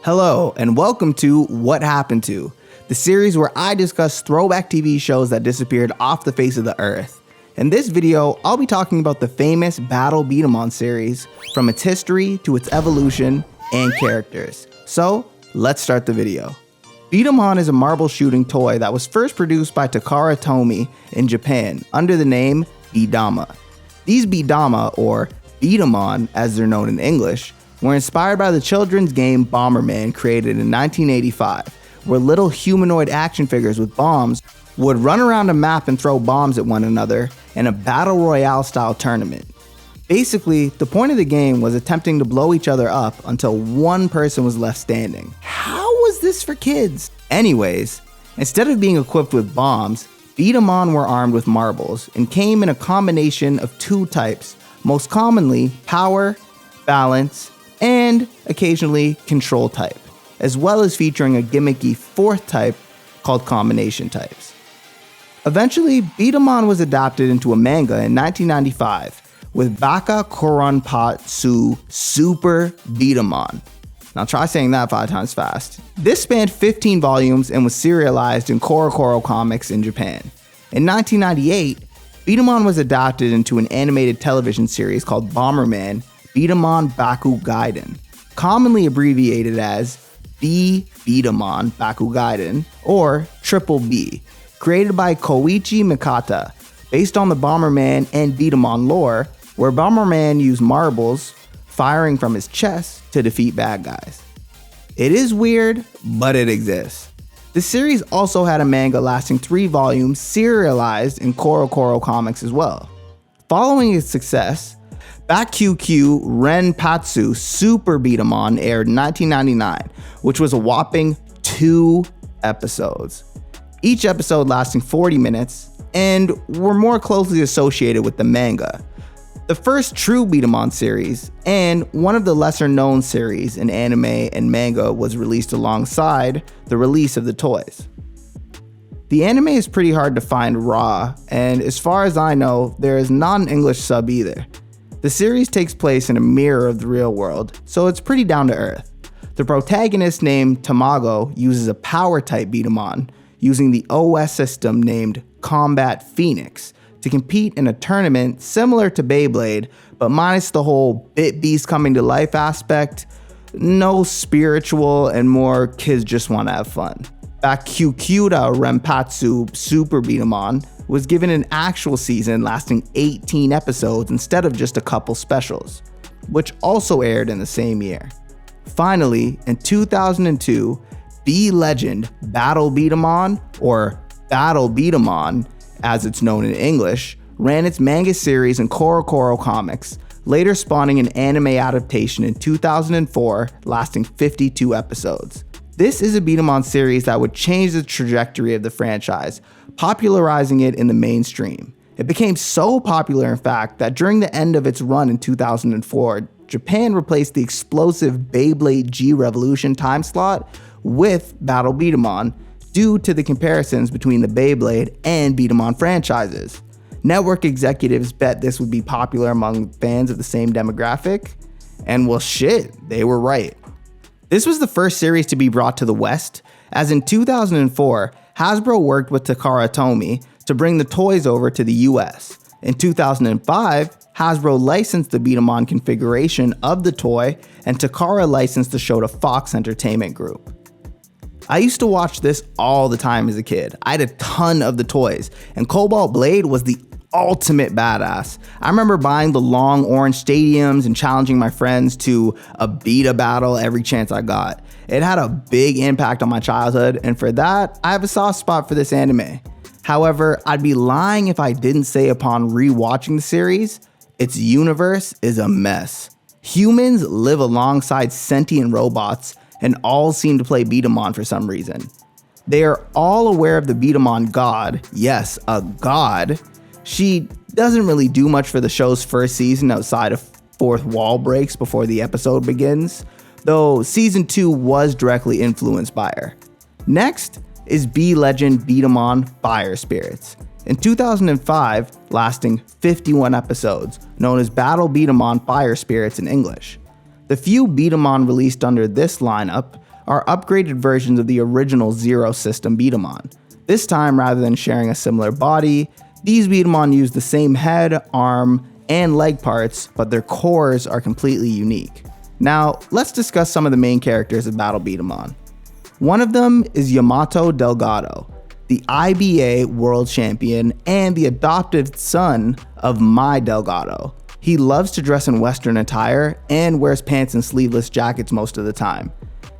Hello, and welcome to What Happened To, the series where I discuss throwback TV shows that disappeared off the face of the earth. In this video, I'll be talking about the famous Battle B-Damon series, from its history to its evolution and characters. So, let's start the video. B-Damon is a marble shooting toy that was first produced by Takara Tomy in Japan under the name B-Dama. These B-Dama, or B-Damon as they're known in English, were inspired by the children's game BOMBERMAN created in 1985, where little humanoid action figures with bombs would run around a map and throw bombs at one another in a battle royale style tournament. Basically, the point of the game was attempting to blow each other up until one person was left standing. How was this for kids? Anyways, instead of being equipped with bombs, B-Damon were armed with marbles and came in a combination of two types, most commonly power, balance, and occasionally control type, as well as featuring a gimmicky fourth type called combination types. Eventually, B-Damon was adapted into a manga in 1995 with Baka RENPATSU Super B-Daman. Now try saying that 5 times fast. This spanned 15 volumes and was serialized in Kadokawa comics in Japan. In 1998, B-Daman was adapted into an animated television series called BOMBERMAN B-Daman BAKU GAIDEN, commonly abbreviated as B-Daman BAKU GAIDEN, or Triple B, created by Koichi Mikata, based on the Bomberman and B-Daman lore, where Bomberman used marbles firing from his chest to defeat bad guys. It is weird, but it exists. The series also had a manga lasting 3 volumes serialized in Kadokawa comics as well. Following its success, BAKUKYUU RENPATSU Super B-Daman aired in 1999, which was a whopping 2 episodes. Each episode lasting 40 minutes, and were more closely associated with the manga. The first true B-Daman series, and one of the lesser known series in anime and manga, was released alongside the release of the toys. The anime is pretty hard to find raw, and as far as I know, there is not an English sub either. The series takes place in a mirror of the real world, so it's pretty down to earth. The protagonist named Tamago uses a power type B-Daman, using the OS system named Combat Phoenix to compete in a tournament similar to Beyblade, but minus the whole bit beast coming to life aspect, no spiritual, and more kids just want to have fun. BAKUKYUDA RENPATSU Super B-Daman was given an actual season lasting 18 episodes instead of just a couple specials, which also aired in the same year. Finally, in 2002, B-Legend Battle B-Damon, or Battle B-Damon as it's known in English, ran its manga series in Kadokawa comics, later spawning an anime adaptation in 2004 lasting 52 episodes. This is a B-Damon series that would change the trajectory of the franchise, popularizing it in the mainstream. It became so popular, in fact, that during the end of its run in 2004, Japan replaced the explosive Beyblade G Revolution time slot with Battle B-Damon due to the comparisons between the Beyblade and B-Damon franchises. Network executives bet this would be popular among fans of the same demographic, and well shit, they were right. This was the first series to be brought to the West, as in 2004, Hasbro worked with Takara Tomy to bring the toys over to the US. In 2005, Hasbro licensed the B-Damon configuration of the toy, and Takara licensed the show to Fox Entertainment Group. I used to watch this all the time as a kid. I had a ton of the toys, and Cobalt Blade was the ultimate badass. I remember buying the long orange stadiums and challenging my friends to a beta battle every chance I got. It had a big impact on my childhood, and for that, I have a soft spot for this anime. However, I'd be lying if I didn't say upon rewatching the series, its universe is a mess. Humans live alongside sentient robots, and all seem to play B-Damon for some reason. They are all aware of the B-Damon god, yes, a god. She doesn't really do much for the show's first season outside of fourth wall breaks before the episode begins, though season 2 was directly influenced by her. Next is B-Legend B-Damon Fire Spirits. In 2005, lasting 51 episodes, known as Battle B-Damon Fire Spirits in English. The few B-Damon released under this lineup are upgraded versions of the original Zero system B-Daman. This time, rather than sharing a similar body, these B-Daman use the same head, arm, and leg parts, but their cores are completely unique. Now, let's discuss some of the main characters of Battle B-Daman. One of them is Yamato Delgado, the IBA world champion and the adopted son of Mai Delgado. He loves to dress in Western attire and wears pants and sleeveless jackets most of the time.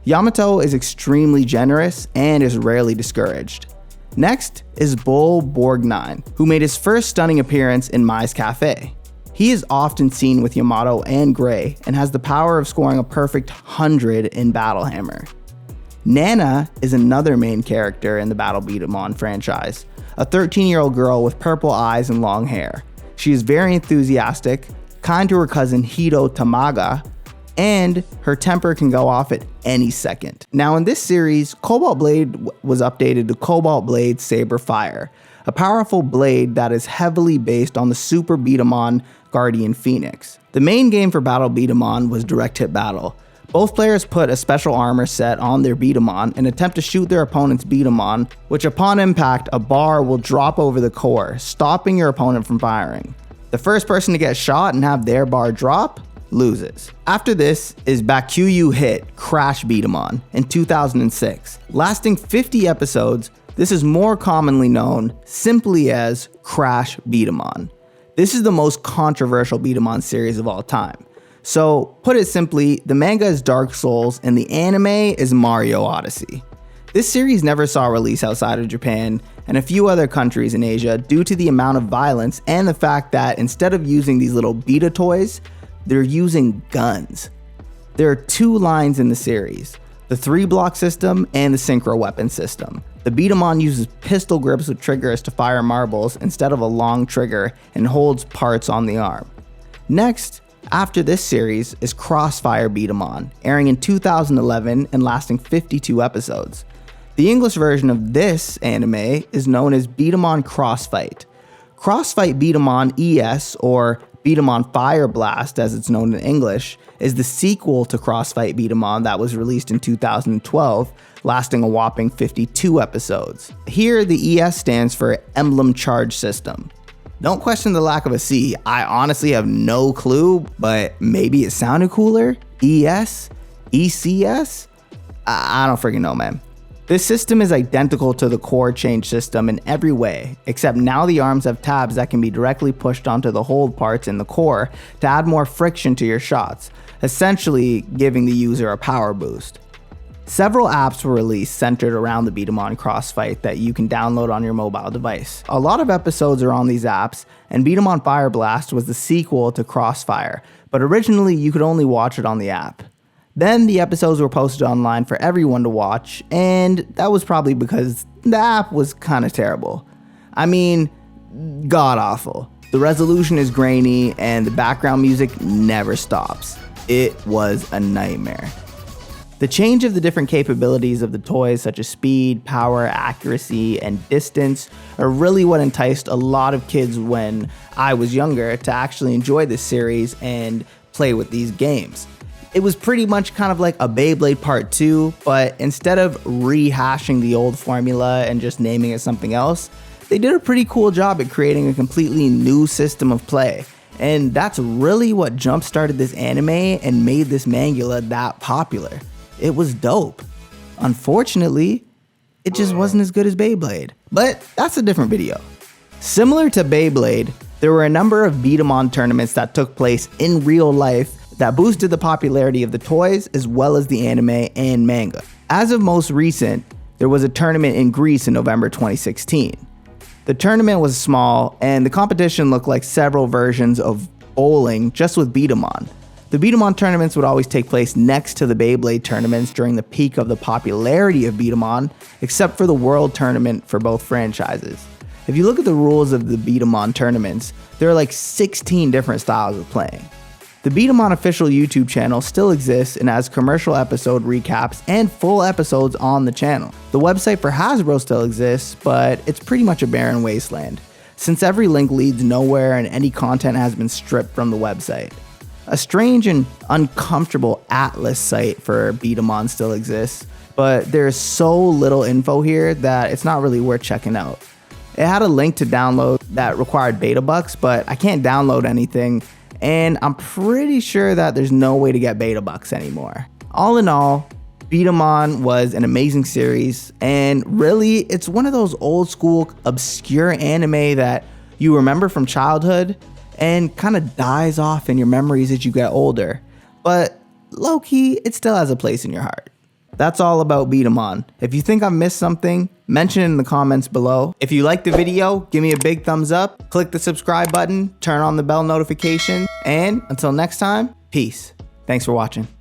Yamato is extremely generous and is rarely discouraged. Next is Bull Borgnine, who made his first stunning appearance in Mai's Cafe. He is often seen with Yamato and Gray and has the power of scoring a perfect 100 in Battle Hammer. Nana is another main character in the Battle B-Daman franchise, a 13-year-old girl with purple eyes and long hair. She is very enthusiastic, kind to her cousin Hito Tamaga, and her temper can go off at any second. Now in this series, Cobalt Blade was updated to Cobalt Blade Saber Fire, a powerful blade that is heavily based on the Super B-Daman Guardian Phoenix. The main game for Battle B-Daman was Direct Hit Battle. Both players put a special armor set on their B-Daman and attempt to shoot their opponent's B-Daman, which upon impact, a bar will drop over the core, stopping your opponent from firing. The first person to get shot and have their bar drop loses. After this is BAKUKYUU hit Crash B-Daman in 2006. Lasting 50 episodes, this is more commonly known simply as Crash B-Daman. This is the most controversial B-Daman series of all time. So, put it simply, the manga is Dark Souls and the anime is Mario Odyssey. This series never saw a release outside of Japan and a few other countries in Asia due to the amount of violence and the fact that instead of using these little beta toys, they're using guns. There are two lines in the series, the 3-block system and the synchro weapon system. The B-Daman uses pistol grips with triggers to fire marbles instead of a long trigger and holds parts on the arm. Next, after this series is CROSSFIRE B-Daman, airing in 2011 and lasting 52 episodes. The English version of this anime is known as B-Daman Crossfight. Crossfight B-Daman ES, or B-Daman FIREBLAST as it's known in English, is the sequel to CROSSFIGHT B-Daman that was released in 2012, lasting a whopping 52 episodes. Here, the ES stands for Emblem Charge System. Don't question the lack of a C, I honestly have no clue, but maybe it sounded cooler? ES? ECS? I don't freaking know, man. This system is identical to the core change system in every way, except now the arms have tabs that can be directly pushed onto the hold parts in the core to add more friction to your shots, essentially giving the user a power boost. Several apps were released centered around the B-Daman Crossfight that you can download on your mobile device. A lot of episodes are on these apps, and B-Daman FIREBLAST was the sequel to CROSSFIRE, but originally you could only watch it on the app. Then the episodes were posted online for everyone to watch, and that was probably because the app was kind of terrible. I mean, god-awful. The resolution is grainy, and the background music never stops. It was a nightmare. The change of the different capabilities of the toys such as speed, power, accuracy, and distance are really what enticed a lot of kids when I was younger to actually enjoy this series and play with these games. It was pretty much kind of like a Beyblade Part 2, but instead of rehashing the old formula and just naming it something else, they did a pretty cool job at creating a completely new system of play. And that's really what jump-started this anime and made this manga that popular. It was dope. Unfortunately, it just wasn't as good as Beyblade. But that's a different video. Similar to Beyblade, there were a number of B-Daman tournaments that took place in real life that boosted the popularity of the toys as well as the anime and manga. As of most recent, there was a tournament in Greece in November 2016. The tournament was small and the competition looked like several versions of bowling just with B-Daman. The B-Daman tournaments would always take place next to the Beyblade tournaments during the peak of the popularity of B-Daman, except for the World Tournament for both franchises. If you look at the rules of the B-Daman tournaments, there are like 16 different styles of playing. The B-Daman official YouTube channel still exists and has commercial episode recaps and full episodes on the channel. The website for Hasbro still exists, but it's pretty much a barren wasteland, since every link leads nowhere and any content has been stripped from the website. A strange and uncomfortable atlas site for B-Daman still exists, but there's so little info here that it's not really worth checking out. It had a link to download that required beta bucks, but I can't download anything, and I'm pretty sure that there's no way to get beta bucks anymore. All in all, B-Daman was an amazing series, and really, it's one of those old school obscure anime that you remember from childhood and kind of dies off in your memories as you get older. But low-key, it still has a place in your heart. That's all about B-Daman. If you think I've missed something, mention it in the comments below. If you liked the video, give me a big thumbs up, click the subscribe button, turn on the bell notification, and until next time, peace. Thanks for watching.